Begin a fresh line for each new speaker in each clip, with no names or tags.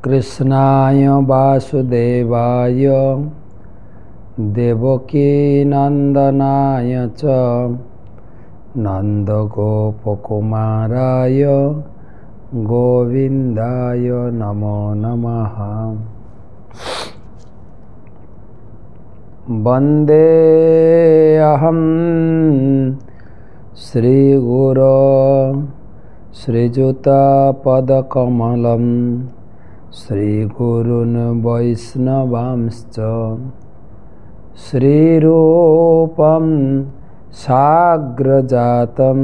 कृष्णाय वासुदेवाय देवकी नंदनाय च नंदगोपकुमाराय गोविंदाय नमो नमः। वंदे अहं श्रीगुरो श्रीयुतपदकमलं श्रीगुरून् वैष्णवांश्च श्रीरूपं साग्रजातं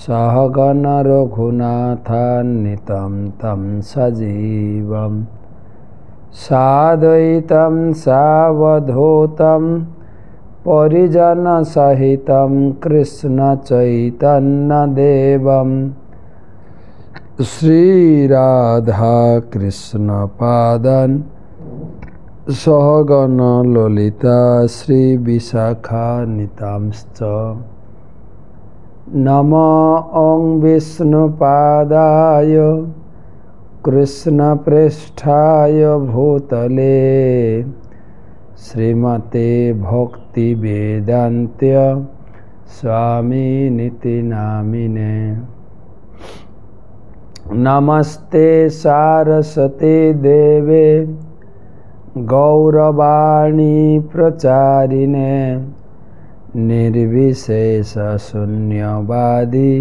सहगण रघुनाथान्वितं तं सजीवं साद्वैतं सावधूतं परिजनसहितं कृष्णचैतन्यदेवं श्रीराधाकृष्णपादान् सहगण ललिता श्रीविशाखान्वितांश्च। नमो ॐ विष्णुपादाय कृष्णप्रेष्ठाय भूतले श्रीमते भक्तिवेदान्त स्वामिनिति नामिने। नमस्ते सारस्वते देवे गौरवाणी प्रचारिणे निर्विशेष शून्यवादी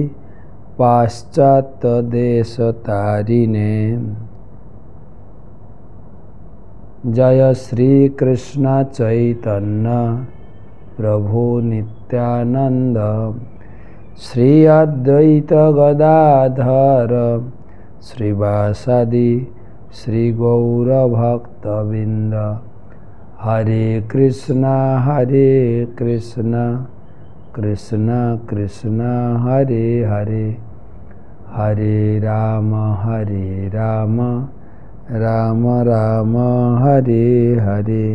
पाश्चात्यदेशतारिणे। जय श्री कृष्ण चैतन्य प्रभु नित्यानंद श्री अद्वैत गदाधर श्रीवासादि श्री गौर भक्तबिंद। हरे कृष्णा कृष्ण कृष्ण हरे हरे, हरे राम राम राम हरे हरे।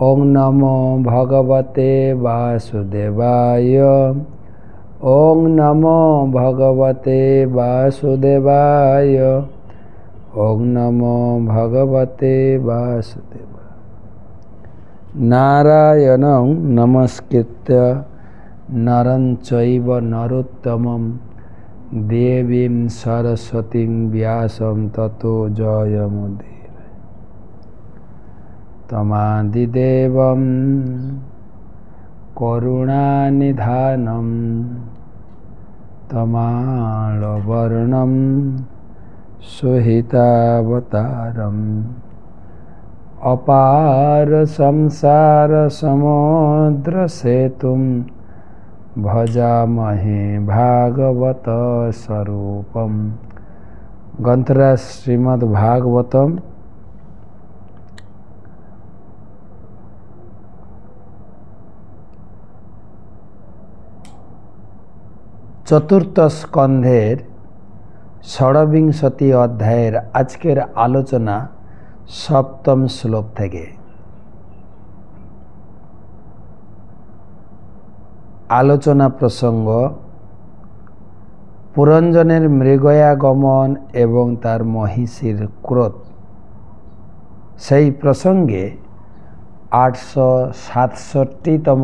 ओम नमो भगवते वासुदेवाय, ओम नमो भगवते वासुदेवाय, ओम नमो भगवते वासुदेवाय। नारायणं नमस्कृत्य नरं चैव नरोत्तमं देवीं सरस्वतीं व्यासं ततो जयमुदीरये। तमादिदेवं करुणानिधानं तमालवर्णं सुहितावतारम् अपार संसार समुद्र सेतुं भजामहे भागवत स्वरूपम। ग्रंथराज श्रीमद् भागवतम चतुर्थ स्कंधेर षड्विंशति अध्यायेर आजकेर आलोचना सप्तम श्लोक थेके। आलोचना प्रसंग पुरंजनेर मृगयागमन एवं तार महिषीर क्रोध। सेई प्रसंगे 867तम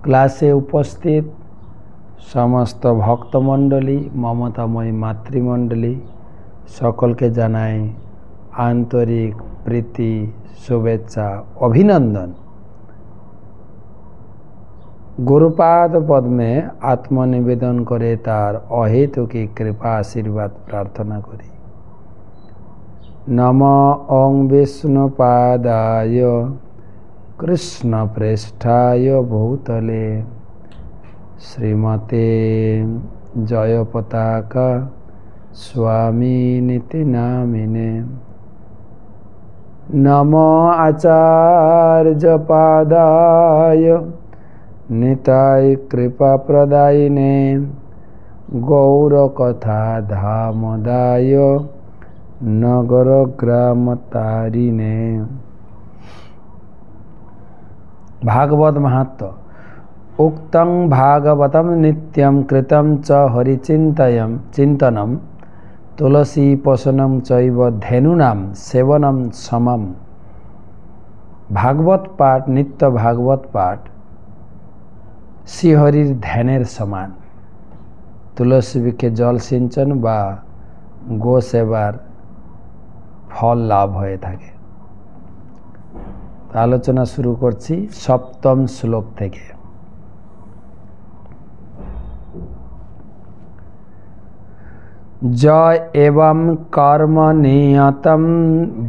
क्लासे उपस्थित समस्त भक्तमंडली ममतामयी मातृमंडली सकल के जानाई आंतरिक प्रीति शुभेच्छा अभिनंदन। गुरुपाद पद में आत्मनिवेदन करे तार अहेतुकी कृपा आशीर्वाद प्रार्थना करी। नमो ओं विष्णुपादाय कृष्ण प्रेष्ठाय भूतले श्रीमते जयपताका स्वामिनिति नामिने। नमो आचार्यपादाय निताय कृपा प्रदायिने गौरकथा धामदाय नगर ग्राम तारिणे। भागवत महत्व उक्तं भागवतं नित्यं कृतं च चिंतनम तुलसी पसनं चैव धेनुनां सेवनं समम। भागवत पाठ, नित्य भागवत पाठ श्रीहरिर ध्यानेर समान। तुलसी वृक्षे जल सिंचन बा गो सेवार फल लाभ हये थाके। आलोचना शुरू करছি सप्तम श्लोक থেকে। ज एवं कर्म नियतं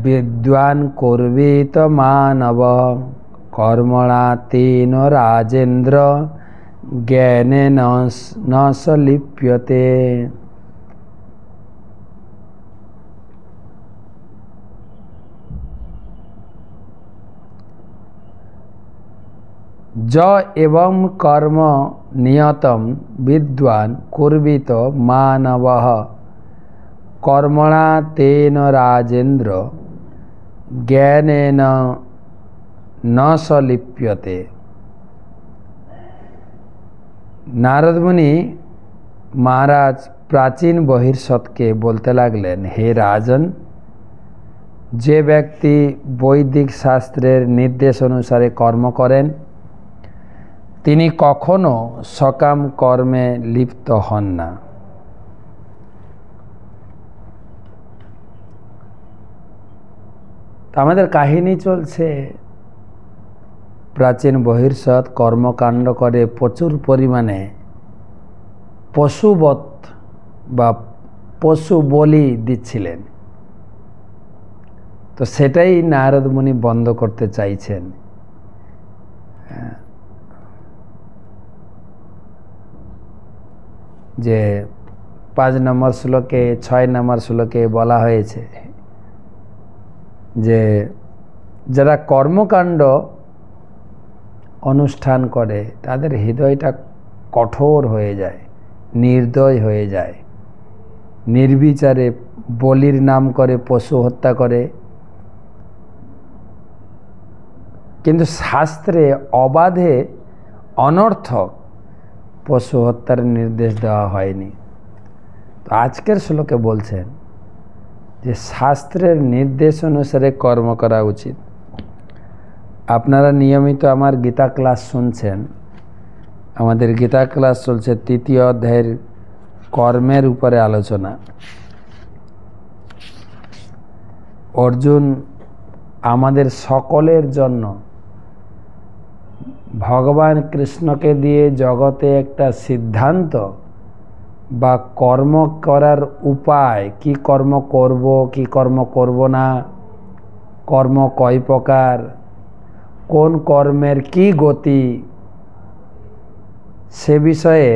विद्वान् कुर्वीत मानव कर्मणा तेन राजेन्द्र ज्ञानेन न स लिप्यते। ज एवं कर्म नियतं विद्वान् कुर्वीत मानवः कर्मणा तेन राजेन्द्र ज्ञानेन न स लिप्यते। नारद मुनि महाराज प्राचीन बहिर्सत के बोलते लागलेन, हे राजन, जे व्यक्ति वैदिक शास्त्रेर निर्देश अनुसारे कर्म करें তিনি কখনো সকাম কর্মে লিপ্ত হন না। তো আমাদের কাহিনী চলছে প্রাচীন বহির্সৎ কর্মকাণ্ড করে প্রচুর পরিমাণে পশুবৎ বা পশু বলি দিচ্ছিলেন। তো সেটাই নারদ মুনি বন্ধ করতে চাইছেন। যে 5 নম্বর শ্লোকে 6 নম্বর শ্লোকে বলা হয়েছে যে যারা কর্মকাণ্ড অনুষ্ঠান করে তাদের হৃদয়টা কঠোর হয়ে যায়, নির্দয় হয়ে যায়, নির্বিচারে বলির নাম করে পশু হত্যা করে। কিন্তু শাস্ত্রে অবাধে অনর্থক পশু হত্যার নির্দেশ দেওয়া হয়নি। তো আজকের শ্লোকে বলছেন যে শাস্ত্রের নির্দেশ অনুসারে কর্ম করা উচিত। আপনারা নিয়মিত আমার গীতা ক্লাস শুনছেন। আমাদের গীতা ক্লাস চলছে 3য় অধ্যায়ের কর্মের উপরে আলোচনা। অর্জুন আমাদের সকলের জন্য ভগবান কৃষ্ণকে দিয়ে জগতে একটা সিদ্ধান্ত বা কর্ম করার উপায়, কি কর্ম করব কি কর্ম করব না, কর্ম কয় প্রকার, কোন কর্মের কি গতি, সে বিষয়ে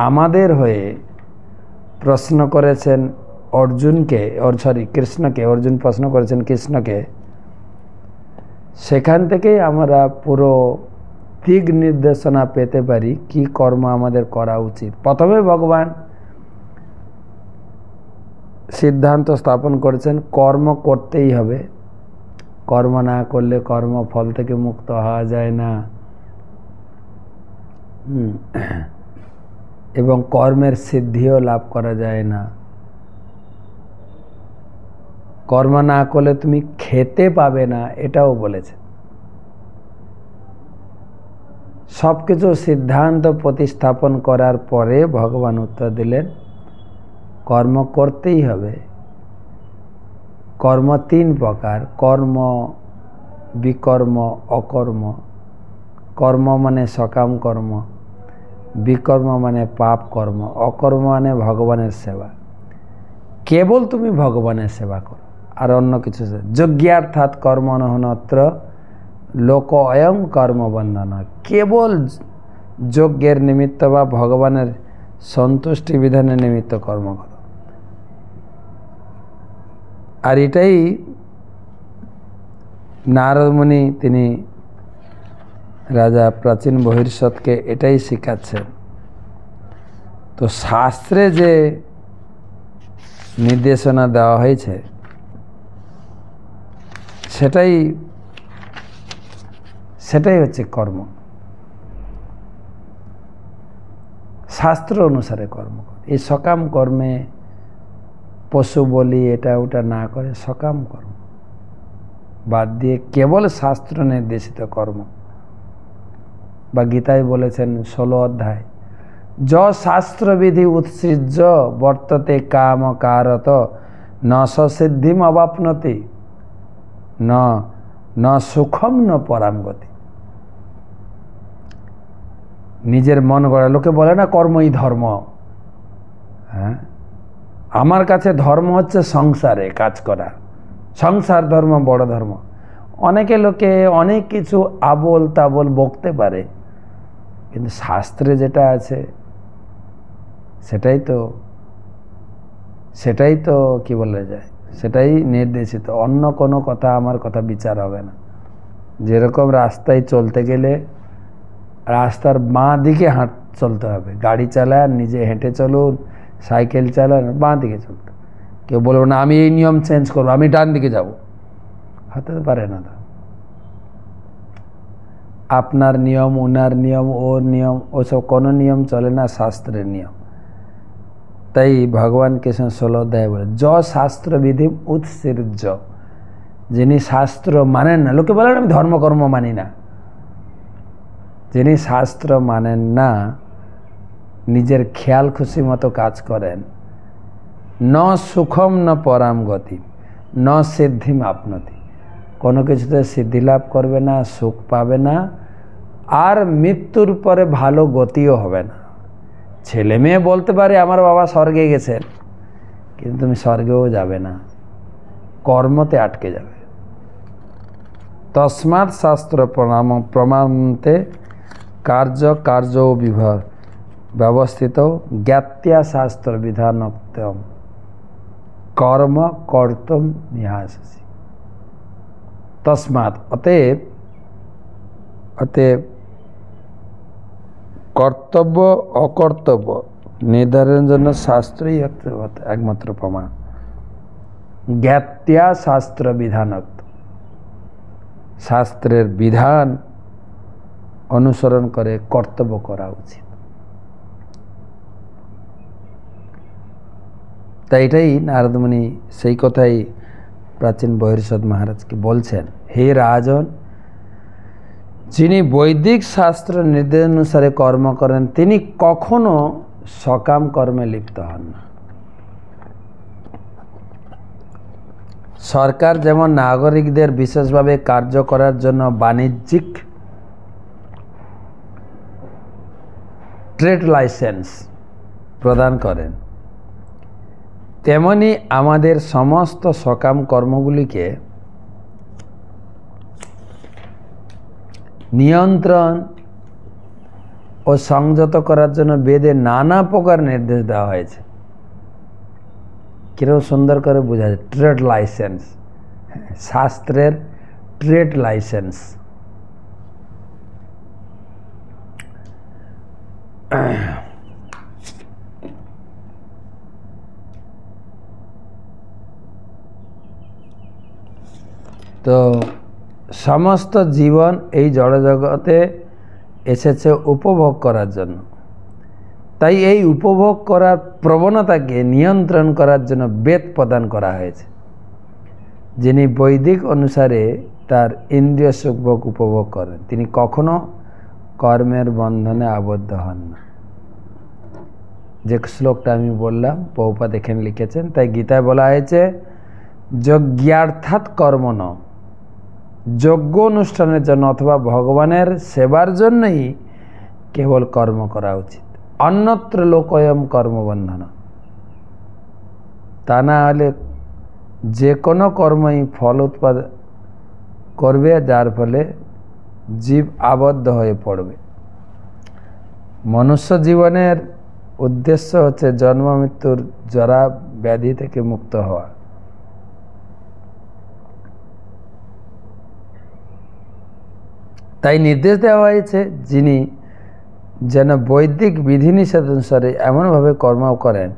আমাদের হয়ে প্রশ্ন করেছেন অর্জুনকে, কৃষ্ণকে। অর্জুন প্রশ্ন করেছেন কৃষ্ণকে। সেখান থেকেই আমরা পুরো দিক নির্দেশনা পেতে পারি কি কর্ম আমাদের করা উচিত। প্রথমে ভগবান সিদ্ধান্ত স্থাপন করেছেন কর্ম করতেই হবে, কর্ম না করলে কর্মফল থেকে মুক্ত হওয়া যায় না, এবং কর্মের সিদ্ধিও লাভ করা যায় না। কর্ম না করলে তুমি খেতে পাবে না, এটাও বলেছে। সব কিছু সিদ্ধান্ত প্রতিস্থাপন করার পরে ভগবান উত্তর দিলেন কর্ম করতেই হবে। কর্ম 3 প্রকার, কর্ম, বিকর্ম, অকর্ম। কর্ম মানে সকাম কর্ম, বিকর্ম মানে পাপ কর্ম, অকর্ম মানে ভগবানের সেবা। কেবল তুমি ভগবানের সেবা করো, আর অন্য কিছু। যজ্ঞার্থাৎ কর্ম নহনত্র লোক অয়ং কর্মবন্ধন। কেবল যজ্ঞের নিমিত্ত বা ভগবানের সন্তুষ্টি বিধানের নিমিত্ত কর্ম করো। আর এটাই নারদ মুনি তিনি রাজা প্রাচীন বহির্সৎকে এটাই শিখাচ্ছেন। তো শাস্ত্রে যে নির্দেশনা দেওয়া হয়েছে সেটাই হচ্ছে কর্ম। শাস্ত্র অনুসারে কর্ম করে। এই সকাম কর্মে পশু বলি এটা ওটা না করে সকাম কর্ম বাদ দিয়ে কেবল শাস্ত্র নির্দেশিত কর্ম, বা গীতায় বলেছেন 16 অধ্যায়, য শাস্ত্রবিধি উৎসৃজ্য বর্ততে কাম কারত ন সিদ্ধিম অবাপ্নতি ন সুখম ন পরাম গতি। নিজের মন গড়া, লোকে বলে না কর্মই ধর্ম। হ্যাঁ, আমার কাছে ধর্ম হচ্ছে সংসারে কাজ করা, সংসার ধর্ম বড় ধর্ম। অনেকে লোকে অনেক কিছু আবোল তাবোল বকতে পারে, কিন্তু শাস্ত্রে যেটা আছে সেটাই তো কি বলা যায়, সেটাই নির্দেশিত। অন্য কোনো কথা আমার কথা বিচার হবে না। যেরকম রাস্তায় চলতে গেলে রাস্তার বাঁ দিকে চলতে হবে, গাড়ি চালান নিজে হেঁটে চলুন, সাইকেল চালান বাঁ দিকে চলতে। কেউ বলবো না আমি এই নিয়ম চেঞ্জ করবো, আমি ডান দিকে যাব, হতে পারে না। আপনার নিয়ম, ওনার নিয়ম, ওর নিয়ম, ওসব কোনো নিয়ম চলে না, শাস্ত্রের নিয়ম। তাই ভগবান কৃষ্ণ 16 অধ্যায় বলে য শাস্ত্রবিধি উৎসৃজ্য, যিনি শাস্ত্র মানেন না, লোকে বলেন আমি ধর্মকর্ম মানি না, যিনি শাস্ত্র মানেন না, নিজের খেয়াল খুশি মতো কাজ করেন, ন সুখম ন পরাম গতি ন সিদ্ধিম আপনতি, কোনো কিছুতে সিদ্ধি লাভ করবে না, সুখ পাবে না, আর মৃত্যুর পরে ভালো গতিও হবে না। ছেলে মেয়ে বলতে পারে আমার বাবা স্বর্গে গেছেন, কিন্তু তুমি স্বর্গেও যাবে না, কর্মতে আটকে যাবে। তস্মাৎ শাস্ত্র প্রমাণতে কার্য কার্য বিভাগ ব্যবস্থিত জ্ঞাত্যা শাস্ত্র বিধানোক্তম কর্ম কর্তম নিহাসি। তস্মাৎ অতএব কর্তব্য অকর্তব্য নির্ধারণের জন্য শাস্ত্রই একমাত্র প্রমাণ। জ্ঞাত্যা শাস্ত্র বিধানোক্ত, শাস্ত্রের বিধান অনুসরণ করে কর্তব্য করা উচিত। তাই এটাই নারদমুনি সেই কথাই প্রাচীন বহির্ষদ মহারাজকে বলছেন, হে রাজন, যিনি বৈদিক শাস্ত্র নির্দেশ অনুসারে কর্ম করেন তিনি কখনো সকাম কর্মে লিপ্ত হন না। সরকার যেমন নাগরিকদের বিশেষভাবে কার্য করার জন্য বাণিজ্যিক ট্রেড লাইসেন্স প্রদান করেন, তেমনি আমাদের সমস্ত সকাম কর্মগুলিকে নিয়ন্ত্রণ ও সংযত করার জন্য বেদে নানা প্রকার নির্দেশ দেওয়া হয়েছে। কিরকম সুন্দর করে বোঝা যায়, ট্রেড লাইসেন্স, শাস্ত্রের ট্রেড লাইসেন্স। তো সমস্ত জীবন এই জড়জগতে এসেছে উপভোগ করার জন্য, তাই এই উপভোগ করার প্রবণতাকে নিয়ন্ত্রণ করার জন্য বেদ প্রদান করা হয়েছে। যিনি বৈদিক অনুসারে তার ইন্দ্রিয় সুখভোগ উপভোগ করেন তিনি কখনো কর্মের বন্ধনে আবদ্ধ হন না। যে শ্লোকটা আমি বললাম প্রভুপাদ এখানে লিখেছেন, তাই গীতায় বলা হয়েছে যজ্ঞার্থাৎ কর্ম ন, যজ্ঞ অনুষ্ঠানের জন্য অথবা ভগবানের সেবার জন্যই কেবল কর্ম করা উচিত, অন্যত্র লোকয়ম কর্মবন্ধন। তা না হলে যে কোনো কর্মই ফল উৎপাদন করবে, যার ফলে জীব আবদ্ধ হয়ে পড়বে। মনুষ্য জীবনের উদ্দেশ্য হচ্ছে জন্ম মৃত্যুর জরা ব্যাধি থেকে মুক্ত হওয়া। তাই নির্দেশ দেওয়া হয়েছে যিনি যেন বৈদিক বিধিনিষেধ অনুসারে এমনভাবে কর্ম করেন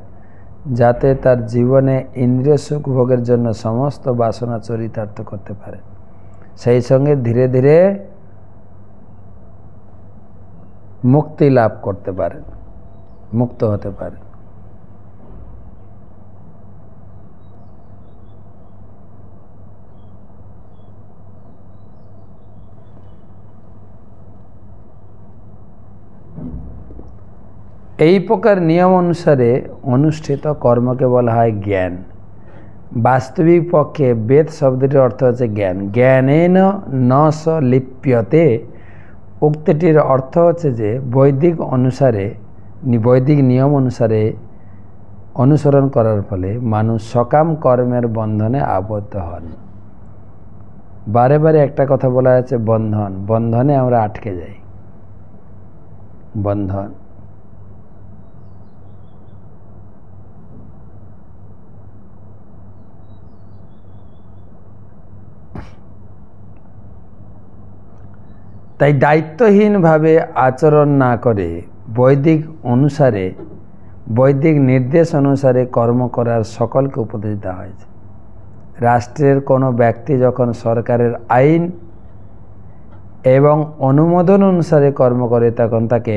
যাতে তার জীবনে ইন্দ্রিয় সুখ ভোগের জন্য সমস্ত বাসনা চরিতার্থ করতে পারে, সেই সঙ্গে ধীরে ধীরে মুক্তি লাভ করতে পারেন। মুক্ত হতে পারে। এই প্রকার নিয়ম অনুসারে অনুষ্ঠিত কর্মকে বলা হয় জ্ঞান। বাস্তবিক পক্ষে বেদ শব্দটির অর্থ হচ্ছে জ্ঞান। জ্ঞানেন ন স লিপ্যতে উক্তিটির অর্থ হচ্ছে যে বৈদিক নিয়ম অনুসারে অনুসরণ করার ফলে মানুষ সকাম কর্মের বন্ধনে আবদ্ধ হন। বারে বারে একটা কথা বলা যাচ্ছে, বন্ধনে আমরা আটকে যাই। বন্ধন তাই দায়িত্বহীনভাবে আচরণ না করে বৈদিক নির্দেশ অনুসারে কর্ম করার সকলকে উপদেশ দেওয়া হয়েছে। রাষ্ট্রের কোনো ব্যক্তি যখন সরকারের আইন এবং অনুমোদন অনুসারে কর্ম করে তখন তাকে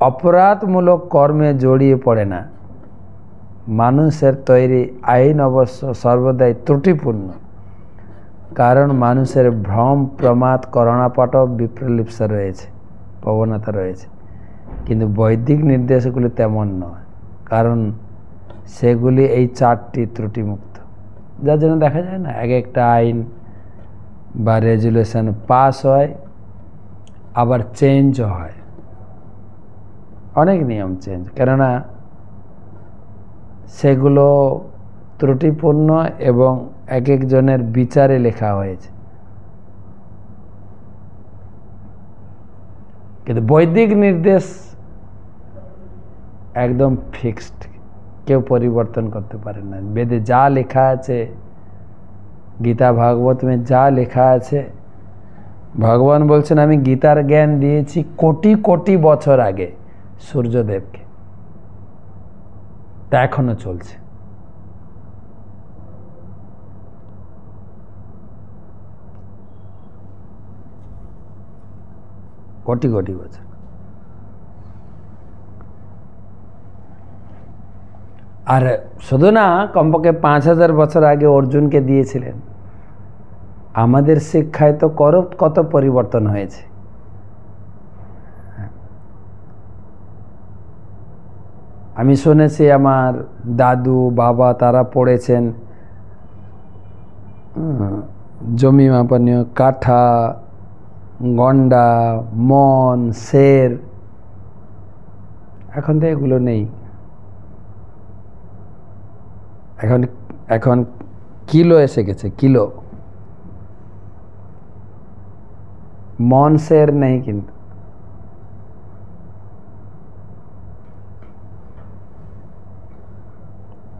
অপরাধমূলক কর্মে জড়িয়ে পড়ে না। মানুষের তৈরি আইন অবশ্য সর্বদাই ত্রুটিপূর্ণ, কারণ মানুষের ভ্রম, প্রমাদ, করণাপাটব, বিপ্রলিপ্সা রয়েছে, প্রবণতা রয়েছে। কিন্তু বৈদিক নির্দেশগুলি তেমন নয়, কারণ সেগুলি এই 4টি ত্রুটিমুক্ত। যার জন্য দেখা যায় না, এক একটা আইন বা রেজুলেশন পাস হয়, আবার চেঞ্জও হয়, অনেক নিয়ম চেঞ্জ, কেননা সেগুলো ত্রুটিপূর্ণ এবং এক একজনের বিচারে লেখা হয়েছে। কিন্তু বৈদিক নির্দেশ একদম ফিক্সড, কেউ পরিবর্তন করতে পারে না। বেদে যা লেখা আছে, গীতা ভাগবত মে যা লেখা আছে, ভগবান বলছেন আমি গীতার জ্ঞান দিয়েছি কোটি কোটি বছর আগে সূর্যদেবকে, তা এখনো চলছে। কোটি কোটি বছর। আর শুধু না, কমপক্ষে 5000 বছর আগে অর্জুনকে দিয়েছিলেন। আমাদের শিক্ষায় তো কত পরিবর্তন হয়েছে। আমি শুনেছি আমার দাদু বাবা তারা পড়েছেন জমি মাপনীয়, কাঠা, গন্ডা, মন, সের। এখন তো এগুলো নেই। এখন কিলো এসে গেছে, কিলো। মন, সের নেই। কিন্তু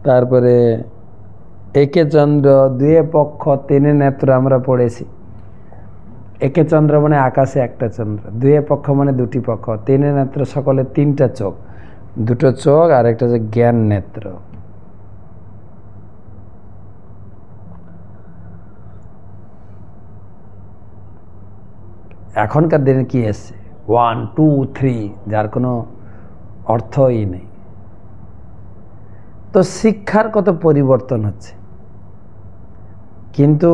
তারপরে একে চন্দ্র, দুয়ে পক্ষ, তিনে নেত্র আমরা পড়েছি। একে চন্দ্র মানে আকাশে একটা চন্দ্র, দুয়ে পক্ষ মানে দুটি পক্ষ, তিনে নেত্র সকলে 3টা চোখ, 2টো চোখ আর একটা হচ্ছে জ্ঞান নেত্র। এখনকার দিনে কি এসছে 1 2 3, যার কোনো অর্থই নেই। তো শিক্ষার কত পরিবর্তন হচ্ছে, কিন্তু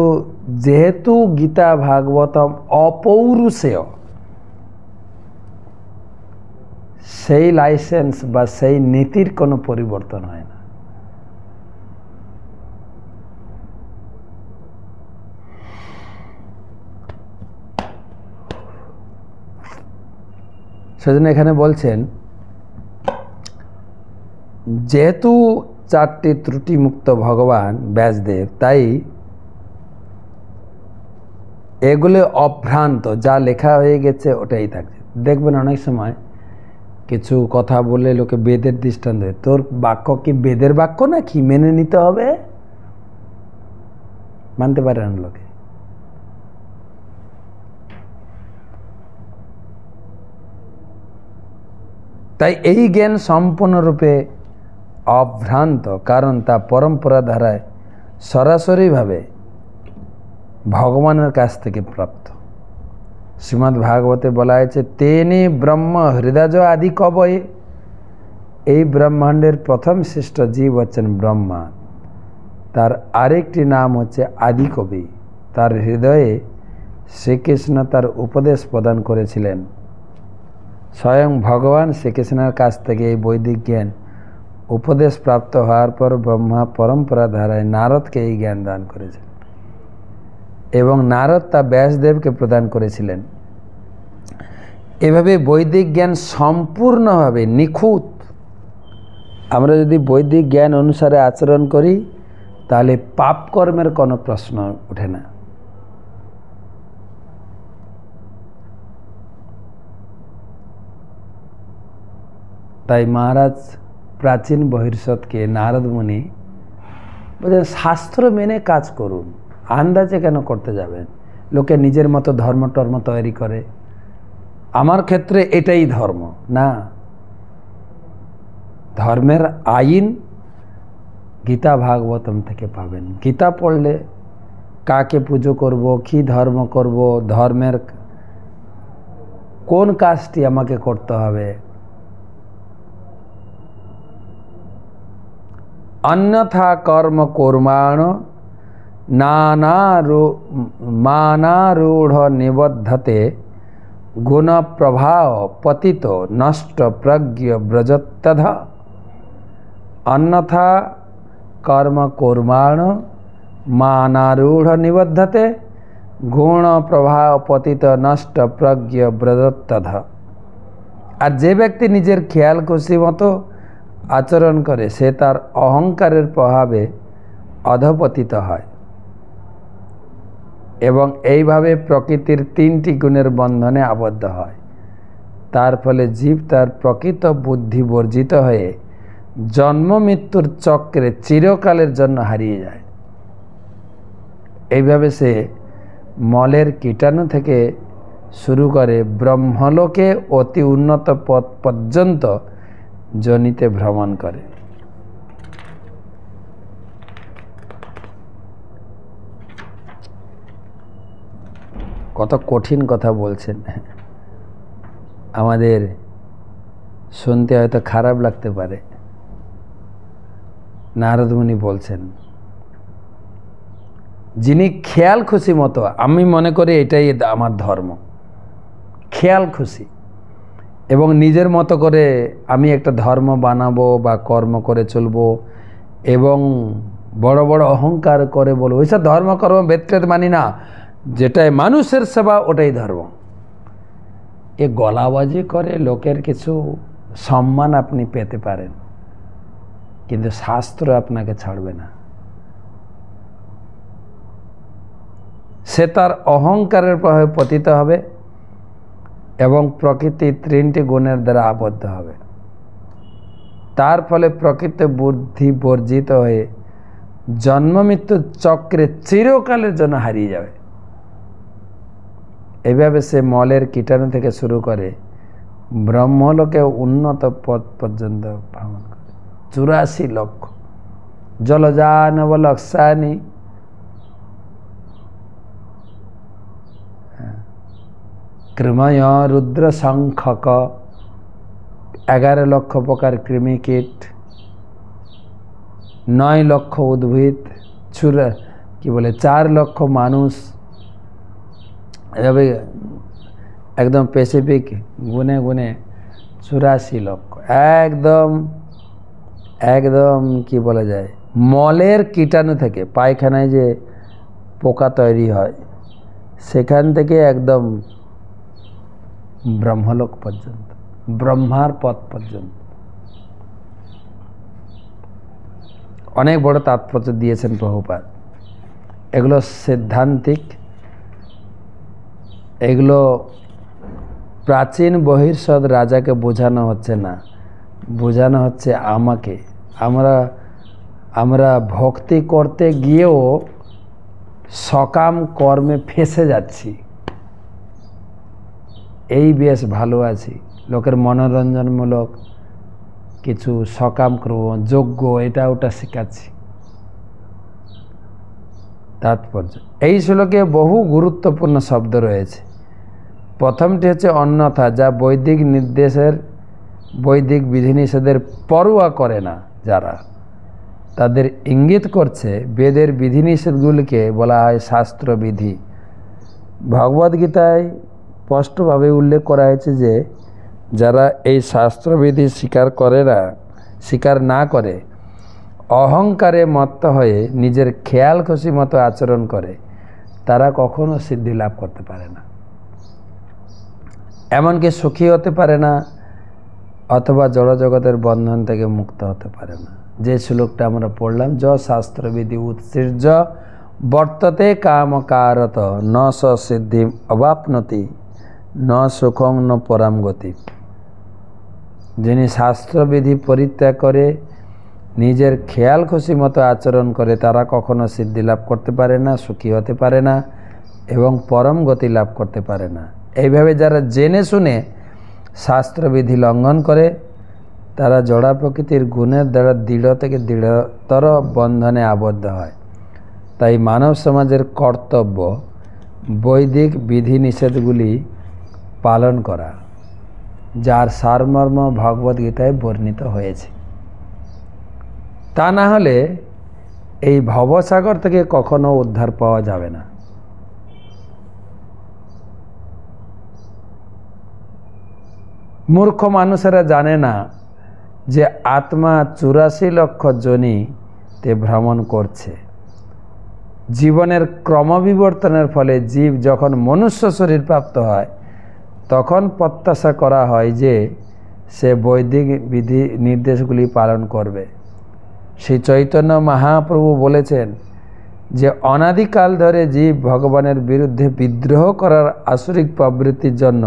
যেহেতু গীতা ভাগবতম অপৌরুষেয়, সেই লাইসেন্স বা সেই নীতির কোনো পরিবর্তন হয় না। সেজন্য এখানে বলছেন, যেহেতু 4টি ত্রুটিমুক্ত ভগবান ব্যাসদেব, তাই এগুলো অভ্রান্ত, যা লেখা হয়ে গেছে ওটাই থাকছে। দেখবেন অনেক সময় কিছু কথা বলে লোকে বেদের দৃষ্টান্ত দেয়, তোর বাক্য কি বেদের বাক্য নাকি, মেনে নিতে হবে? মানতে পারে না লোকে। তাই এই জ্ঞান সম্পূর্ণরূপে অভ্রান্ত, কারণ তা পরম্পরা ধারায় সরাসরিভাবে ভগবানের কাছ থেকে প্রাপ্ত। শ্রীমদ্ ভাগবতে বলা হয়েছে, তেনে ব্রহ্ম হৃদয় আদি কবয়ে, এই ব্রহ্মাণ্ডের প্রথম সৃষ্ট জীব হচ্ছেন ব্রহ্মা। তার আরেকটি নাম হচ্ছে আদিকবি। তার হৃদয়ে শ্রীকৃষ্ণ তার উপদেশ প্রদান করেছিলেন। স্বয়ং ভগবান শ্রীকৃষ্ণের কাছ থেকে এই বৈদিক জ্ঞান উপদেশ প্রাপ্ত হওয়ার পর ব্রহ্মা পরম্পরা ধারায় নারদকে এই জ্ঞান দান করেছেন এবং নারদ তা ব্যাসদেবকে প্রদান করেছিলেন। এভাবে বৈদিক জ্ঞান সম্পূর্ণভাবে নিখুঁত। আমরা যদি বৈদিক জ্ঞান অনুসারে আচরণ করি তাহলে পাপ কর্মের কোনো প্রশ্ন ওঠে না। তাই মহারাজ প্রাচীন বহির্ষদকে নারদ মুনি বলছেন, শাস্ত্র মেনে কাজ করুন, আন্দাজে কেন করতে যাবেন? লোকে নিজের মতো ধর্ম টর্ম তৈরি করে, আমার ক্ষেত্রে এটাই ধর্ম না। ধর্মের আইন গীতা ভাগবতম থেকে পাবেন। গীতা পড়লে কাকে পুজো করব, কি ধর্ম করব, ধর্মের কোন কাজটি আমাকে করতে হবে, অন্যথা কর্ম কর্মাণ মানারূঢ় নিবদ্ধতে গুণ প্রভাব পতিত নষ্ট প্রজ্ঞ ব্রজত্তধ। অন্যথা কর্ম কর্মাণ মানারূঢ় নিবদ্ধতে গুণ প্রভাব পতিত নষ্ট প্রজ্ঞ ব্রজত্তধ। আর যে ব্যক্তি নিজের খেয়াল খুশি মতো আচরণ করে সে তার অহংকারের প্রভাবে অধপতিত হয় এবং এইভাবে প্রকৃতির তিনটি গুণের বন্ধনে আবদ্ধ হয়। তার ফলে জীব তার প্রকৃত বুদ্ধি বর্জিত হয়ে জন্ম মৃত্যুর চক্রে চিরকালের জন্য হারিয়ে যায়। এইভাবে সে মলের কীটাণু থেকে শুরু করে ব্রহ্মলোকে অতি উন্নত পথ পর্যন্ত যোনিতে ভ্রমণ করে। কত কঠিন কথা বলছেন, আমাদের শুনতে হয়তো খারাপ লাগতে পারে। নারদ মুনি বলছেন, যিনি খেয়াল খুশি মতো, আমি মনে করি এটাই আমার ধর্ম, খেয়াল খুশি এবং নিজের মতো করে আমি একটা ধর্ম বানাবো বা কর্ম করে চলবো এবং বড় বড় অহংকার করে বলবো ওইসব ধর্ম কর্ম বেদকেদ মানি না, যেটাই মানুষের সেবা ওটাই ধর্ম। এ গলাবাজি করে লোকের কিছু সম্মান আপনি পেতে পারেন, কিন্তু শাস্ত্র আপনাকে ছাড়বে না। সে তার অহংকারের প্রভাবে পতিত হবে এবং প্রকৃতির তিনটি গুণের দ্বারা আবদ্ধ হবে। তার ফলে প্রকৃত বুদ্ধি বর্জিত হয়ে জন্ম মৃত্যুর চক্রে চিরকালের জন্য হারিয়ে যাবে। এইভাবে সে মলের কীটাণু থেকে শুরু করে ব্রহ্মলোকে উন্নত পথ পর্যন্ত ভ্রমণ করে। 84 লক্ষ জলযানব লক্ষানি, কৃময় রুদ্র সংখ্যক, 11 লক্ষ প্রকার কৃমিকীট, 9 লক্ষ উদ্ভিদ, 4 লক্ষ মানুষ, এভাবে একদম স্পেসিফিক গুনে গুনে 84 লক্ষ। একদম কি বলা যায়, মলের কীটাণু থেকে, পায়খানায় যে পোকা তৈরি হয় সেখান থেকে একদম ব্রহ্মলোক পর্যন্ত, ব্রহ্মার পথ পর্যন্ত। অনেক বড় তাৎপর্য দিয়েছেন প্রভুপাদ। এগুলো সিদ্ধান্তিক, এগুলো প্রাচীন বহির্ষদ রাজাকে বোঝানো হচ্ছে না, বোঝানো হচ্ছে আমাকে। আমরা ভক্তি করতে গিয়েও সকাম কর্মে ফেসে যাচ্ছি, এই বেশ ভালো আছি, লোকের মনোরঞ্জনমূলক কিছু সকাম কর্ম, যজ্ঞ, এটা ওটা শেখাচ্ছি। তাৎপর্য এই শ্লোকে বহু গুরুত্বপূর্ণ শব্দ রয়েছে। প্রথমটি হচ্ছে অন্যথা, যা বৈদিক নির্দেশের বৈদিক বিধিনিষেধের পরোয়া করে না যারা, তাদের ইঙ্গিত করছে বেদের বিধিনিষেধগুলিকে বলা হয় শাস্ত্রবিধি। ভগবদ্গীতায় স্পষ্টভাবে উল্লেখ করা হয়েছে যে যারা এই শাস্ত্রবিধি স্বীকার না করে অহংকারে মত্ত হয়ে নিজের খেয়াল খুশি মতো আচরণ করে, তারা কখনো সিদ্ধি লাভ করতে পারে না, এমনকি সুখী হতে পারে না অথবা জড়জগতের বন্ধন থেকে মুক্ত হতে পারে না। যে শ্লোকটা আমরা পড়লাম, য শাস্ত্রবিধি উৎসৃজ্য বর্ততে কামকারত ন স সিদ্ধি অবাপ্নতি ন সুখং ন পরাম গতি। যিনি শাস্ত্রবিধি পরিত্যাগ করে নিজের খেয়াল খুশি মতো আচরণ করে, তারা কখনো সিদ্ধি লাভ করতে পারে না, সুখী হতে পারে না এবং পরম গতি লাভ করতে পারে না। এইভাবে যারা জেনে শুনে শাস্ত্রবিধি লঙ্ঘন করে, তারা জড়া প্রকৃতির গুণের দ্বারা দৃঢ় থেকে দৃঢ়তর বন্ধনে আবদ্ধ হয়। তাই মানব সমাজের কর্তব্য বৈদিক বিধিনিষেধগুলি পালন করা, যার সারমর্ম ভগবদ্গীতায় বর্ণিত হয়েছে। তা না হলে এই ভবসাগর থেকে কখনো উদ্ধার পাওয়া যাবে না। মূর্খ মানুষেরা জানে না যে আত্মা 84 লক্ষ যোনিতে ভ্রমণ করছে। জীবনের ক্রমবিবর্তনের ফলে জীব যখন মনুষ্য শরীর প্রাপ্ত হয়, তখন প্রত্যাশা করা হয় যে সে বৈদিক বিধি নির্দেশগুলি পালন করবে। শ্রী চৈতন্য মহাপ্রভু বলেছেন যে অনাদিকাল ধরে জীব ভগবানের বিরুদ্ধে বিদ্রোহ করার আসরিক প্রবৃত্তির জন্য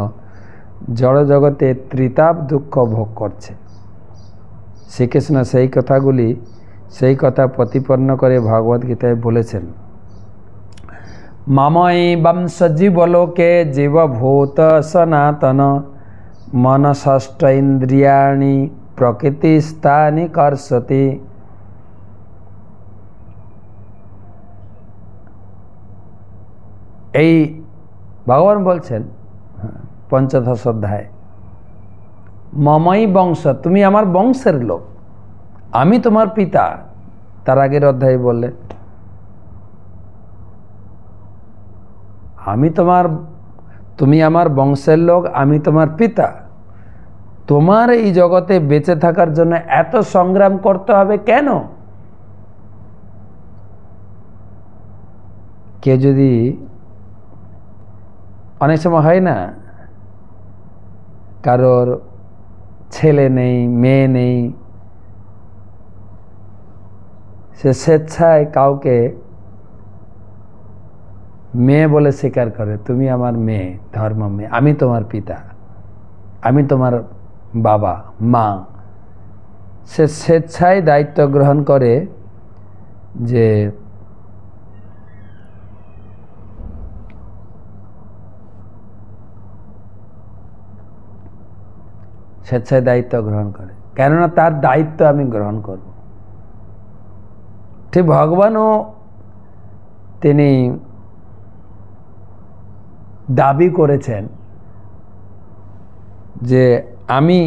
জড়জগতে ত্রিতাপ দুঃখ ভোগ করছে। শ্রীকৃষ্ণ সেই কথা প্রতিপন্ন করে ভগবদ্গীতায় বলেছেন, মাময়ী বংশ জীবলোকে জীবভূত সনাতন মনষষ্ঠ ইন্দ্রিয়াণি প্রকৃতিস্থানি কর্ষতি। এই ভগবান বলছেন পঞ্চদশ অধ্যায়, মমই বংশ, তুমি আমার বংশের লোক, আমি তোমার পিতা। তার আগের অধ্যায়ে বললেন তুমি আমার বংশের লোক, আমি তোমার পিতা। তোমার এই জগতে বেঁচে থাকার জন্য এত সংগ্রাম করতে হবে কেন? কে যদি অনেক সময় হয় না, কারোর ছেলে নেই, মেয়ে নেই, সে স্বেচ্ছায় কাউকে মেয়ে বলে স্বীকার করে, তুমি আমার মেয়ে, ধর্ম মেয়ে, আমি তোমার পিতা, আমি তোমার বাবা মা। সে স্বেচ্ছায় দায়িত্ব গ্রহণ করে যে স্বেচ্ছায় দায়িত্ব গ্রহণ করে, কেননা তার দায়িত্ব আমি গ্রহণ করব। ঠিক ভগবানও তিনি দাবি করেছেন যে আমি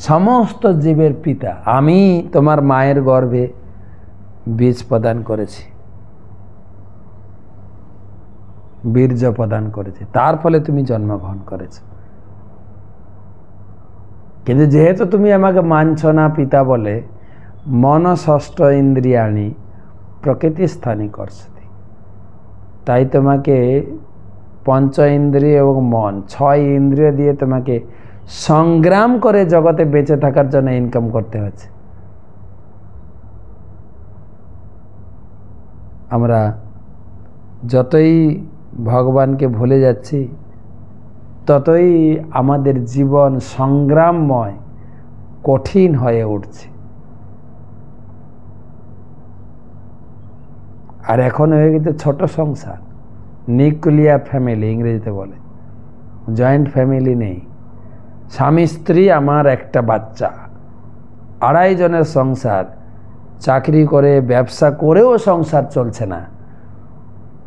সমস্ত জীবের পিতা, আমি তোমার মায়ের গর্ভে বীজ প্রদান করেছি, বীর্য প্রদান করেছি, তার ফলে তুমি জন্মগ্রহণ করেছ। কিন্তু যেহেতু তুমি আমাকে মানছ না পিতা বলে, মন ষষ্ঠ ইন্দ্রিয়াণি প্রকৃতি স্থানী কর্ষতি, তাই তোমাকে পঞ্চ ইন্দ্রিয় এবং মন, 6 ইন্দ্রিয় দিয়ে তোমাকে সংগ্রাম করে জগতে বেঁচে থাকার জন্য ইনকাম করতে হচ্ছে। আমরা যতই ভগবানকে ভুলে যাচ্ছি, ততই আমাদের জীবন সংগ্রামময়, কঠিন হয়ে উঠছে। আর এখন হয়ে গেছে ছোট সংসার, নিউক্লিয়ার ফ্যামিলি ইংরেজিতে বলে, জয়েন্ট ফ্যামিলি নেই। স্বামী স্ত্রী, আমার একটা বাচ্চা, 2.5 জনের সংসার, চাকরি করে ব্যবসা করেও সংসার চলছে না।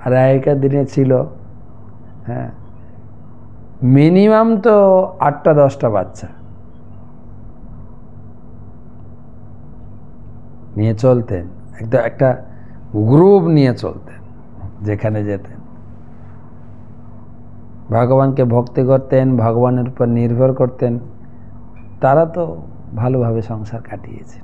আর আগেকার দিনে ছিল মিনিমাম তো 8টা 10টা বাচ্চা, নিয়ে চলতেন, একটা গ্রুপ নিয়ে চলতেন, যেখানে যেতেন ভগবানকে ভক্তি করতেন, ভগবানের উপর নির্ভর করতেন, তারা তো ভালোভাবে সংসার কাটিয়েছে।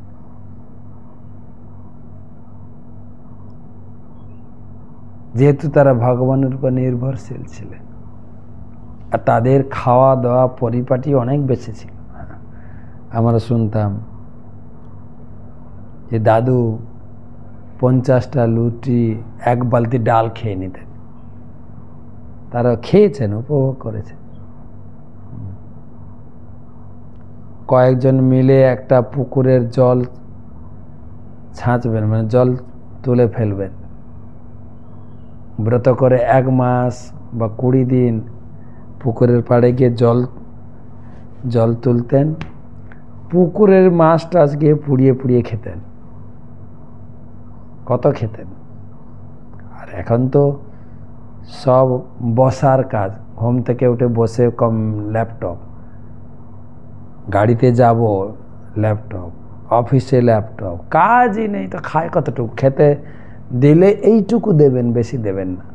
যেহেতু তারা ভগবানের উপর নির্ভরশীল ছিলেন, আর তাদের খাওয়া দাওয়া পরিপাটি অনেক বেশি ছিল। আমরা শুনতাম যে দাদু 50টা লুচি, 1 বালতি ডাল খেয়ে নিতেন। তারা খেয়েছেন, উপভোগ করেছেন। কয়েকজন মিলে একটা পুকুরের জল ছাঁচবেন, মানে জল তুলে ফেলবেন। ব্রত করে 1 মাস বা 20 দিন পুকুরের পাড়ে গিয়ে জল তুলতেন, পুকুরের মাছ টাছ গিয়ে পুড়িয়ে পুড়িয়ে খেতেন। কত খেতেন। আর এখন তো সব বসার কাজ, ঘুম থেকে উঠে বসে ল্যাপটপ, গাড়িতে যাব ল্যাপটপ, অফিসে ল্যাপটপ, কাজই নেই তো খায় কতটুকু? খেতে দিলে এইটুকু দেবেন, বেশি দেবেন না,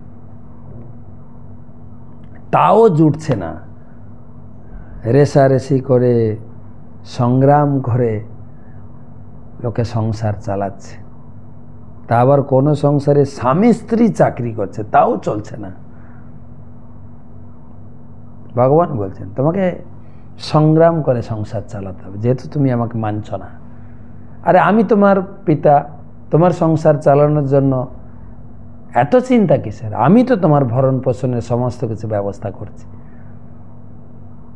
তাও জুটছে না। রেষারেষি করে, সংগ্রাম করে লোকে সংসার চালাচ্ছে। তা আবার কোনো সংসারে স্বামী স্ত্রী চাকরি করছে, তাও চলছে না। ভগবান বলছেন তোমাকে সংগ্রাম করে সংসার চালাতে হবে, যেহেতু তুমি আমাকে মানছ না। আরে আমি তোমার পিতা, তোমার সংসার চালানোর জন্য এত চিন্তা কিসের? আমি তো তোমার ভরণ পোষণের সমস্ত কিছু ব্যবস্থা করছি।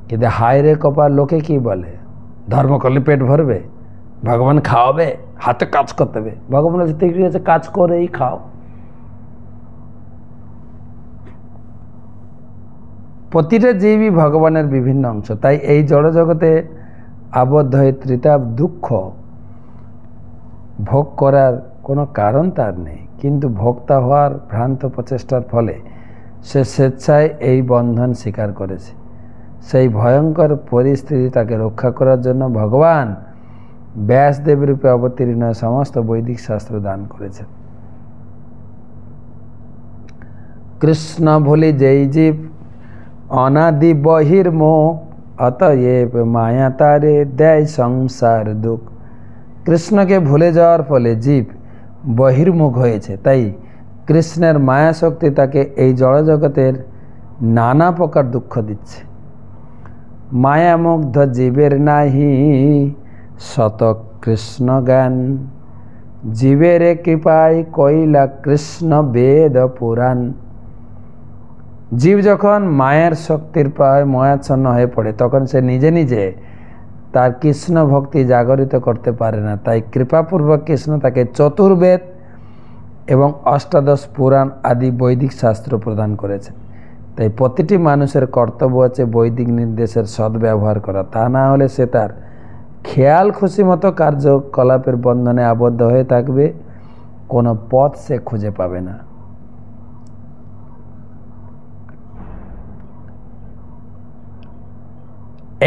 কিন্তু হায় রে কপাল, লোকে কি বলে? ধর্ম করলে পেট ভরবে, ভগবান খাওয়াবে, হাতে কাজ করতে হবে। ভগবান বলছে ঠিক আছে, কাজ করেই খাও। প্রতিটা জীবই ভগবানের বিভিন্ন অংশ। তাই এই জড়জগতে আবদ্ধ হয়ে ত্রিতাপ দুঃখ ভোগ করার কোনো কারণ তার নেই। কিন্তু ভোক্তা হওয়ার ভ্রান্ত প্রচেষ্টার ফলে সে স্বেচ্ছায় এই বন্ধন স্বীকার করেছে। সেই ভয়ঙ্কর পরিস্থিতি তাকে রক্ষা করার জন্য ভগবান ব্যাসদেব রূপে অবতীর্ণ সমস্ত বৈদিক শাস্ত্র দান করেছেন। কৃষ্ণ ভুলি যেই জীব অনাদি বহির্মুখ, অতএব মায়া তারে দেয় সংসার দুঃখ। কৃষ্ণকে ভুলে যাওয়ার ফলে জীব বহির্মুখ হয়েছে, তাই কৃষ্ণের মায়া শক্তি তাকে এই জড়জগতের নানা প্রকার দুঃখ দিচ্ছে। মায়ামুগ্ধ জীবের নাহি শত কৃষ্ণ জ্ঞান, জীবের কৃপায় কইলা কৃষ্ণ বেদ পুরাণ। জীব যখন মায়ের শক্তির প্রায় ময়াচ্ছন্ন হয়ে পড়ে, তখন সে নিজে নিজে তার কৃষ্ণ ভক্তি জাগরিত করতে পারে না। তাই কৃপাপূর্বক কৃষ্ণ তাকে চতুর্বেদ এবং অষ্টাদশ পুরাণ আদি বৈদিক শাস্ত্র প্রদান করেছে। তাই প্রতিটি মানুষের কর্তব্য আছে বৈদিক নির্দেশের সদ্ব্যবহার করা। তা না হলে সে তার খেয়াল খুশি মতো কার্যকলাপের বন্ধনে আবদ্ধ হয়ে থাকবে, কোনো পথ সে খুঁজে পাবে না।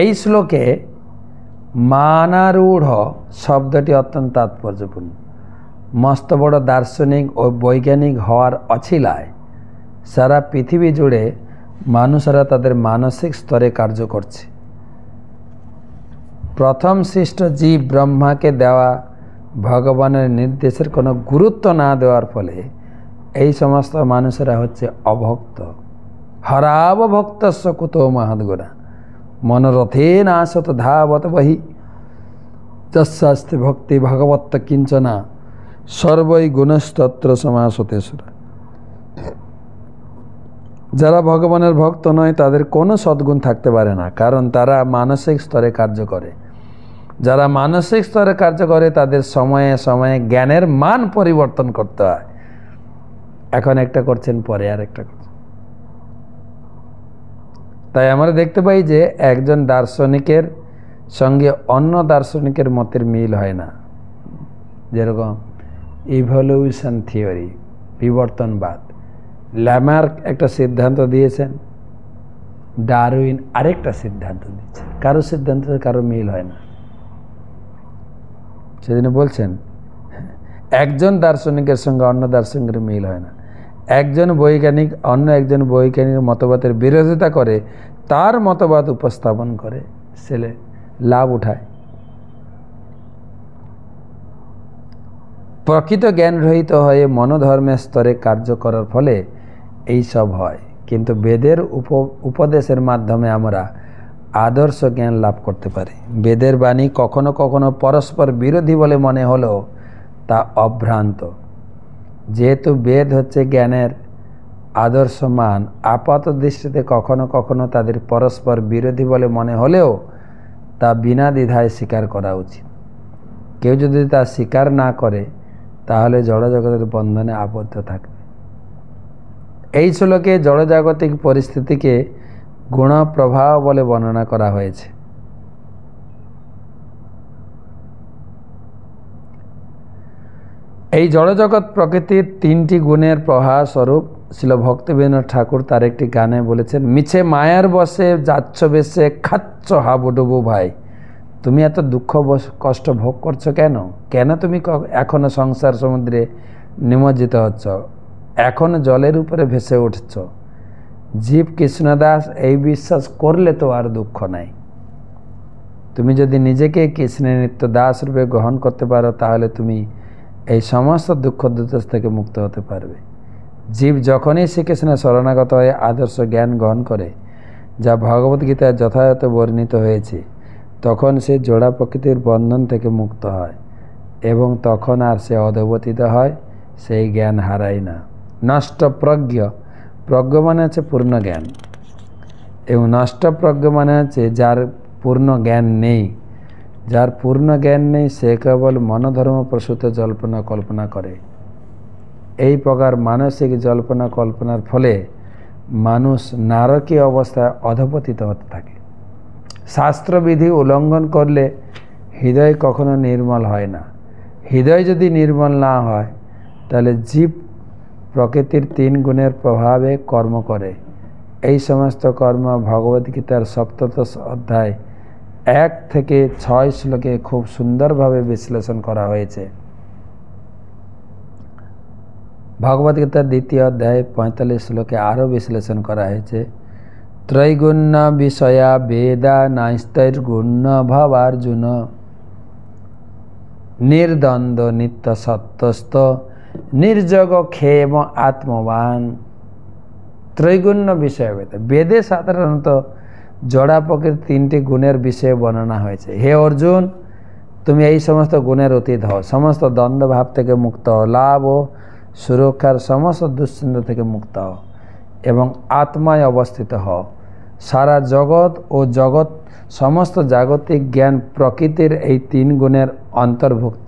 এই শ্লোকে মানারূঢ় শব্দটি অত্যন্ত তাৎপর্যপূর্ণ। মস্ত বড় দার্শনিক ও বৈজ্ঞানিক হওয়ার অছিলায় সারা পৃথিবী জুড়ে মানুষেরা তাদের মানসিক স্তরে কার্য করছে। প্রথম সৃষ্ট জীব ব্রহ্মাকে দেওয়া ভগবানের নির্দেশের কোনো গুরুত্ব না দেওয়ার ফলে এই সমস্ত মানুষেরা হচ্ছে অভক্ত। হরাবভক্তস্য কুতো মহদ্গুণা মনোরথে নাশত ধাবত বহি, যস্যাস্তি ভক্তি ভগবত্ত কিঞ্চনা সর্বৈ গুণস্তত্র সমাসতেষুরা। যারা ভগবানের ভক্ত নয় তাদের কোনো সদ্গুণ থাকতে পারে না, কারণ তারা মানসিক স্তরে কার্য করে। যারা মানসিক স্তরে কার্য করে তাদের সময়ে সময়ে জ্ঞানের মান পরিবর্তন করতে হয়। এখন একটা করছেন, পরে আর একটা করছেন। তাই আমরা দেখতে পাই যে একজন দার্শনিকের সঙ্গে অন্য দার্শনিকের মতের মিল হয় না। যেরকম ইভলিউশন থিওরি, বিবর্তনবাদ, ল্যামার্ক একটা সিদ্ধান্ত দিয়েছেন, ডারউইন আরেকটা সিদ্ধান্ত দিচ্ছেন। কারো সিদ্ধান্তের কারো মিল হয় না। সেদিন বলছেন একজন দার্শনিকের সঙ্গে অন্য দার্শনিকের মিল হয় না। একজন বৈজ্ঞানিক অন্য একজন বৈজ্ঞানিকের মতবাদের বিরোধিতা করে তার মতবাদ উপস্থাপন করে সে লাভ উঠায়। প্রকৃত জ্ঞান রহিত হয়ে মনোধর্মের স্তরে কার্য করার ফলে এই সব হয়। কিন্তু বেদের উপদেশের মাধ্যমে আমরা আদর্শ জ্ঞান লাভ করতে পারি। বেদের বাণী কখনো কখনো পরস্পর বিরোধী বলে মনে হলেও তা অভ্রান্ত। যেহেতু বেদ হচ্ছে জ্ঞানের আদর্শ মান, আপাত দৃষ্টিতে কখনো কখনো তাদের পরস্পর বিরোধী বলে মনে হলেও তা বিনা দ্বিধায় স্বীকার করা উচিত। কেউ যদি তা স্বীকার না করে তাহলে জড়জগতের বন্ধনে আবদ্ধ থাকবে। এই শ্লোকে জড়জাগতিক পরিস্থিতিকে গুণ প্রবাহ বলে বর্ণনা করা হয়েছে। এই জড়জগৎ প্রকৃতির তিনটি গুণের প্রবাহ স্বরূপ ছিল। ভক্তিবিনোদ ঠাকুর তার একটি গানে বলেছেন, মিছে মায়ার বসে যাচ্ছ বেশে খাচ্ছ হাবুডুবু ভাই, তুমি এত দুঃখ কষ্ট ভোগ করছো কেন? কেন তুমি এখনো সংসার সমুদ্রে নিমজ্জিত হচ্ছ, এখনো জলের উপরে ভেসে উঠছ? জীব কৃষ্ণদাস এই বিশ্বাস করলে তো আর দুঃখ নাই। তুমি যদি নিজেকে কৃষ্ণের নিত্য দাস রূপে গ্রহণ করতে পারো তাহলে তুমি এই সমস্ত দুঃখ দুর্দশা থেকে মুক্ত হতে পারবে। জীব যখনই শ্রীকৃষ্ণের শরণাগত হয়ে আদর্শ জ্ঞান গ্রহণ করে, যা ভগবদ্গীতায় যথাযথ বর্ণিত হয়েছে, তখন সে জোড়া প্রকৃতির বন্ধন থেকে মুক্ত হয় এবং তখন আর সে অধঃপতিত হয়, সেই জ্ঞান হারায় না। নষ্ট প্রজ্ঞ, প্রজ্ঞ মানে হচ্ছে পূর্ণ জ্ঞান, এবং নষ্ট প্রজ্ঞ মানে হচ্ছে যার পূর্ণ জ্ঞান নেই। যার পূর্ণ জ্ঞান নেই সে কেবল মনোধর্ম প্রসূত জল্পনা কল্পনা করে। এই প্রকার মানসিক জল্পনা কল্পনার ফলে মানুষ নারকীয় অবস্থায় অধঃপতিত হতে থাকে। শাস্ত্রবিধি উল্লঙ্ঘন করলে হৃদয় কখনো নির্মল হয় না। হৃদয় যদি নির্মল না হয় তাহলে জীব প্রকৃতির তিন গুণের প্রভাবে কর্ম করে। এই সমস্ত কর্ম ভগবদ্গীতার সপ্তদশ অধ্যায় 1 থেকে 6 শ্লোকে খুব সুন্দরভাবে বিশ্লেষণ করা হয়েছে। ভগবদ্গীতার 2য় অধ্যায় 45 শ্লোকে আরও বিশ্লেষণ করা হয়েছে। ত্রৈগুণ্য বিষয়া বেদা নাস্তৈর্গুণ্য ভাবার্জুন নির্দ্বন্দ্ব নিত্য সত্যস্থ নির্যোগ ক্ষেম আত্মবান। ত্রৈগুণ্য বিষয় বেদে, বেদে সাধারণত জড়া প্রকৃতির তিনটি গুণের বিষয়ে বর্ণনা হয়েছে। হে অর্জুন, তুমি এই সমস্ত গুণের অতীত হও, সমস্ত দ্বন্দ্ব ভাব থেকে মুক্ত হও, লাভ ও সুরক্ষার সমস্ত দুশ্চিন্তা থেকে মুক্ত হও এবং আত্মায় অবস্থিত হও। সারা জগৎ ও জগৎ সমস্ত জাগতিক জ্ঞান প্রকৃতির এই তিন গুণের অন্তর্ভুক্ত।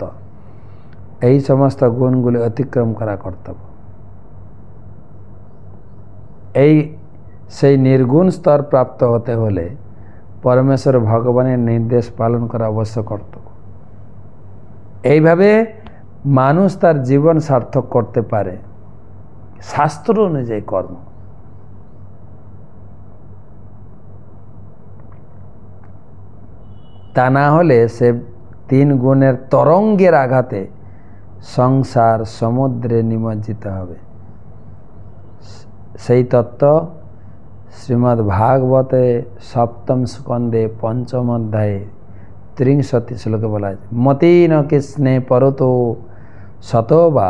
এই সমস্ত গুণগুলি অতিক্রম করা কর্তব্য। সেই নির্গুণ স্তর প্রাপ্ত হতে হলে পরমেশ্বর ভগবানের নির্দেশ পালন করা অবশ্য কর্তব্য। এইভাবে মানুষ তার জীবন সার্থক করতে পারে শাস্ত্র অনুযায়ী কর্ম। তা না হলে সে তিন গুণের তরঙ্গের আঘাতে সংসার সমুদ্রে নিমজ্জিত হবে। সেই তত্ত্ব শ্রীমদ্ ভাগবতে 7ম স্কন্ধে 5ম অধ্যায়ে 63 শ্লোকে বলা আছে, মতিন কৃষ্ণে পরতো শতো বা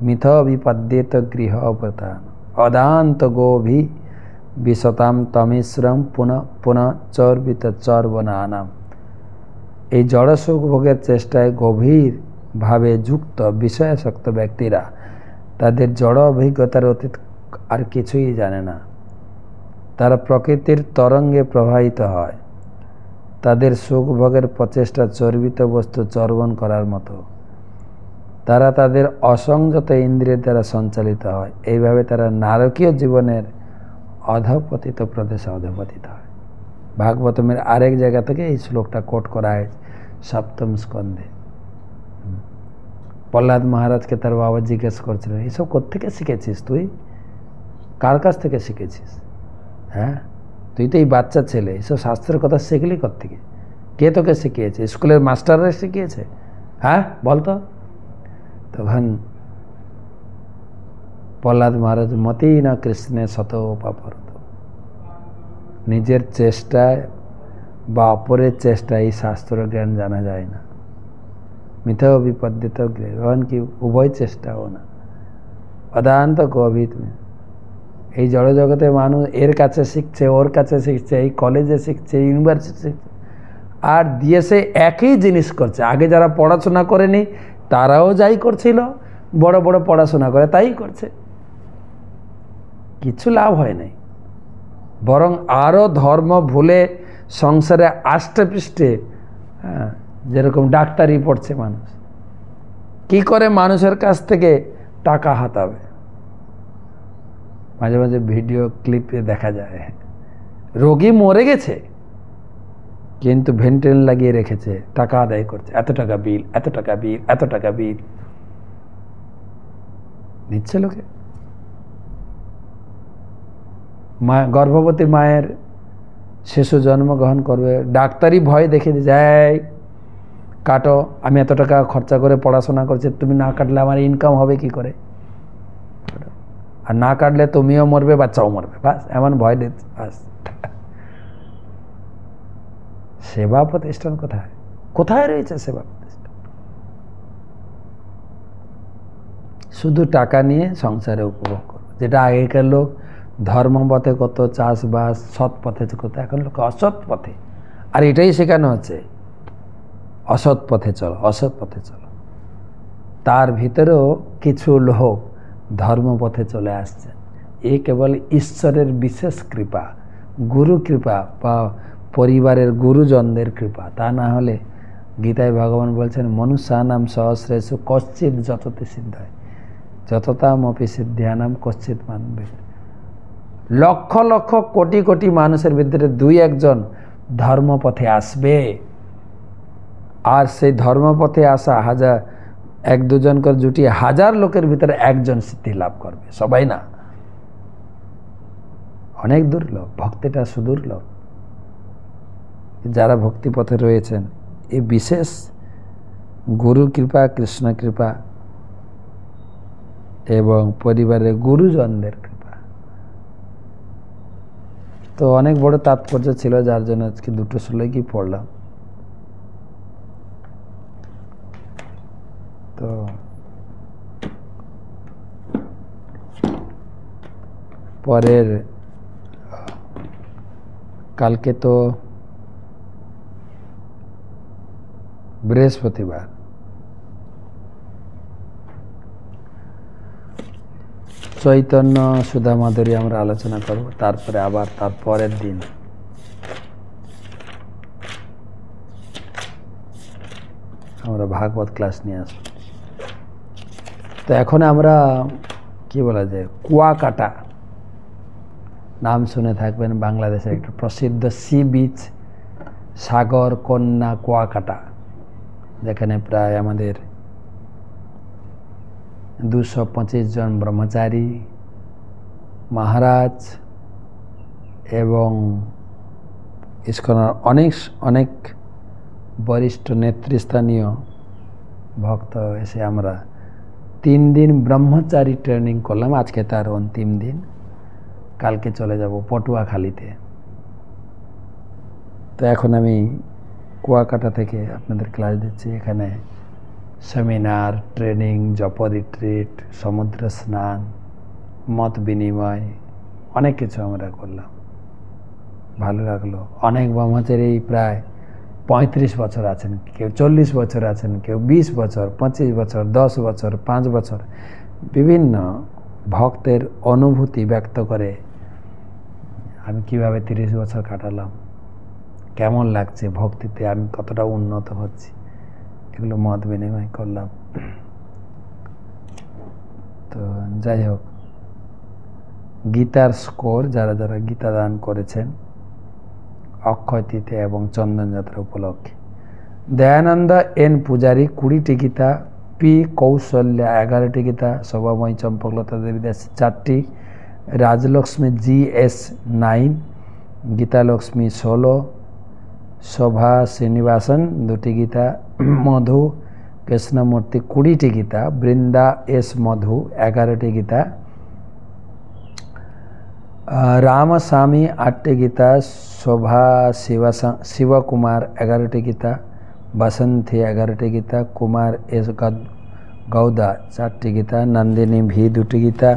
মিথ বিপদ্যেত গৃহ প্রতান অদান্ত গোভি বিশতাম তমিশ্রম পুনঃ পুনঃ চর্বিত চর্বনানাম। এই জড়সুখ ভোগের চেষ্টায় গভীরভাবে যুক্ত বিষয়াসক্ত ব্যক্তিরা তাদের জড় অভিজ্ঞতার অতীত আর কিছুই জানে না। তারা প্রকৃতির তরঙ্গে প্রবাহিত হয়। তাদের সুখ ভোগের প্রচেষ্টা চর্বিত বস্তু চর্বণ করার মতো। তারা তাদের অসংযত ইন্দ্রিয়ের দ্বারা সঞ্চালিত হয়। এইভাবে তারা নারকীয় জীবনের অধঃপতিত প্রদেশে অধঃপতিত হয়। ভাগবতমের আরেক জায়গা থেকে এই শ্লোকটা কোট করা হয়েছে 7ম স্কন্ধে। প্রহ্লাদ মহারাজকে তার বাবা জিজ্ঞেস করছিলেন, এইসব কোত্থেকে শিখেছিস তুই? কার কাছ থেকে শিখেছিস? হ্যাঁ, তুই তো এই বাচ্চা ছেলে, এসব শাস্ত্রের কথা শিখলি কোত্থেকে? কে তোকে শিখিয়েছে? স্কুলের মাস্টাররা শিখিয়েছে? হ্যাঁ বলতো। তখন প্রহ্লাদ মহারাজ মতেই না কৃষ্ণে শত পাপরত, নিজের চেষ্টায় বা অপরের চেষ্টায় এই শাস্ত্র জ্ঞান জানা যায় না। মিথ্যা বিপদ্দিত গ্রহণ কি উভয় চেষ্টাও না, অদান্ত কবিত। এই জড়জগতে মানুষ এর কাছে শিখছে, ওর কাছে শিখছে, এই কলেজে শিখছে, ইউনিভার্সিটি শিখছে, আর দিয়ে সে একই জিনিস করছে। আগে যারা পড়াশোনা করেনি তারাও যাই করছিল, বড় বড় পড়াশোনা করে তাই করছে, কিছু লাভ হয় নাই। বরং আরও ধর্ম ভুলে সংসারে আষ্টে পৃষ্ঠে, যেরকম ডাক্তারি পড়ছে মানুষ, কি করে মানুষের কাছ থেকে টাকা হাতাবে। মাঝে মাঝে ভিডিও ক্লিপে দেখা যায় রোগী মরে গেছে কিন্তু ভেন্টিলেটর লাগিয়ে রেখেছে, টাকা আদায় করছে, এত টাকা বিল, এত টাকা বিল, এত টাকা বিল নিচ্ছে লোকে। গর্ভবতী মায়ের শিশু জন্মগ্রহণ করবে, ডাক্তারি ভয় দেখে যায়, কাটো, আমি এত টাকা খরচা করে পড়াশোনা করছি, তুমি না কাটলে আমার ইনকাম হবে কি করে, আর না কাটলে তুমিও মরবে, বাচ্চাও মরবে, বাস এমন ভয় দিচ্ছে। বাস সেবা প্রতিষ্ঠান কোথায়, কোথায় রয়েছে সেবা প্রতিষ্ঠান? শুধু টাকা নিয়ে সংসারে উপভোগ করো, যেটা আগেকার লোক ধর্ম পথে কত, চাষবাস সৎ পথে কত, এখন লোক অসৎ পথে। আর এটাই শেখানো হচ্ছে, অসৎ পথে চলো, অসৎ পথে চলো। তার ভিতরেও কিছু লোক ধর্মপথে চলে আসছে, এ কেবল ঈশ্বরের বিশেষ কৃপা, গুরু কৃপা বা পরিবারের গুরুজনদের কৃপা। তা না হলে গীতায় ভগবান বলছেন মনুষ্যানাম সহস্রেষু কশ্চিৎ যততে সিদ্ধায় যততাম অপি সিদ্ধানাম কশ্চিৎ মানবে। লক্ষ লক্ষ কোটি কোটি মানুষের ভিতরে দুই একজন ধর্মপথে আসবে, আর সেই ধর্মপথে আসা হাজার এক দুজন করে জুটিয়ে হাজার লোকের ভিতরে একজন সিদ্ধি লাভ করবে, সবাই না, অনেক দুর্লভ। ভক্তিটা সুদুর্লভ। যারা ভক্তিপথে রয়েছেন এই বিশেষ গুরু কৃপা, কৃষ্ণ কৃপা এবং পরিবারের গুরুজনদের কৃপা। তো অনেক বড় তাৎপর্য ছিল, যার জন্য আজকে দুটো শ্লোকই পড়লাম। তো পরের কালকে তো বৃহস্পতিবার, চৈতন্য সুধা মাধুরী আমরা আলোচনা করব। তারপরে আবার তার পরের দিন আমরা ভাগবত ক্লাস নিয়ে আসব। তো এখন আমরা কি বলা যায়, কুয়াকাটা নাম শুনে থাকবেন, বাংলাদেশের একটা প্রসিদ্ধ সি বিচ, সাগর কন্যা কুয়াকাটা, যেখানে প্রায় আমাদের 225 জন ব্রহ্মচারী, মহারাজ এবং ইস্কনের অনেক বরিষ্ঠ নেতৃস্থানীয় ভক্ত এসে আমরা 3 দিন ব্রহ্মচারী ট্রেনিং করলাম। আজকে তার অন্তিম দিন, কালকে চলে যাব পটুয়াখালীতে। তো এখন আমি কুয়াকাটা থেকে আপনাদের ক্লাস দিচ্ছি। এখানে সেমিনার, ট্রেনিং, জপ রিট্রিট, সমুদ্র স্নান, মত বিনিময়, অনেক কিছু আমরা করলাম, ভালো লাগলো। অনেক ব্রহ্মচারী প্রায় 35 বছর আছেন, কেউ 40 বছর আছেন, কেউ 20 বছর, 25 বছর, 10 বছর, 5 বছর, বিভিন্ন ভক্তের অনুভূতি ব্যক্ত করে আমি কিভাবে 30 বছর কাটালাম, কেমন লাগছে ভক্তিতে, আমি কতটা উন্নত হচ্ছি, এগুলো মত বিনিময় করলাম। তো যাই হোক, গীতার স্কোর যারা যারা গীতা দান করেছেন অক্ষয় তৃতীয়া এবং চন্দন যাত্রা উপলক্ষে, দয়ানন্দ এন পূজারী 20টি গীতা, পি কৌশল্যা 11টি গীতা, শোভাময়ী চম্পকলতা দেবী দাস 4টি, রাজলক্ষ্মী GS 9, গীতালক্ষ্মী 16, শোভা শ্রীনিবাসন 2টি গীতা, মধু কৃষ্ণমূর্তি 20টি গীতা, বৃন্দা এস মধু 11টি গীতা, রামস্বামী 8টি গীতা, শোভা শিবকুমার 11টি গীতা, বসন্তী 11টি গীতা, কুমার এস গৌদা 4টি গীতা, নন্দিনী ভি 2টি গীতা,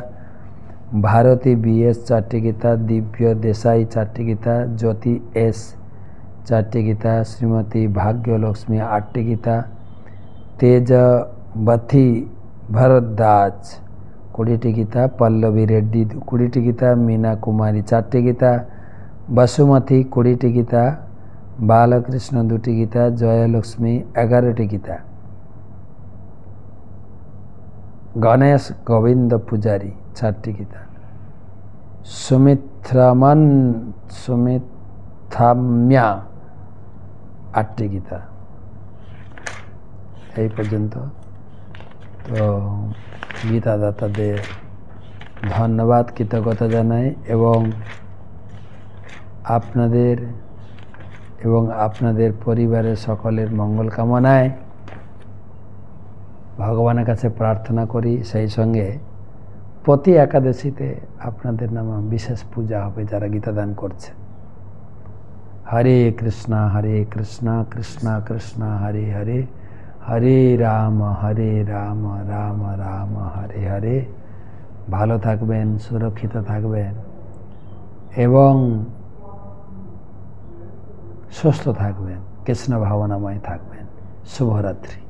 ভারতী বিএস 4টি গীতা, দিব্য দেশাই 4টি গীতা, জ্যোতি এস 4টি গীতা, শ্রীমতী ভাগ্যলক্ষ্মী 8টি গীতা, তেজবতী ভরদ্বাজ 20টি গীতা, পল্লবী রেড্ডি 20টি গীতা, মীনা কুমারী 4টি গীতা, বসুমতী 20টি গীতা, বালকৃষ্ণ 2টি গীতা, জয়লক্ষ্মী 11টি গীতা, গণেশ গোবিন্দ পূজারী 4টি গীতা, সুমিত্রাম্যা 8টি গীতা। এই পর্যন্ত। তো গীতাদাতাদের ধন্যবাদ, কৃতজ্ঞতা জানাই এবং আপনাদের এবং আপনাদের পরিবারের সকলের মঙ্গল কামনায় ভগবানের কাছে প্রার্থনা করি। সেই সঙ্গে প্রতি একাদশীতে আপনাদের নামে বিশেষ পূজা হবে যারা গীতাদান করছে। হরে কৃষ্ণ কৃষ্ণ কৃষ্ণ হরে হরে, হরে রাম রাম রাম হরে হরে। ভালো থাকবেন, সুরক্ষিত থাকবেন এবং সুস্থ থাকবেন, কৃষ্ণ ভাবনাময় থাকবেন। শুভরাত্রি।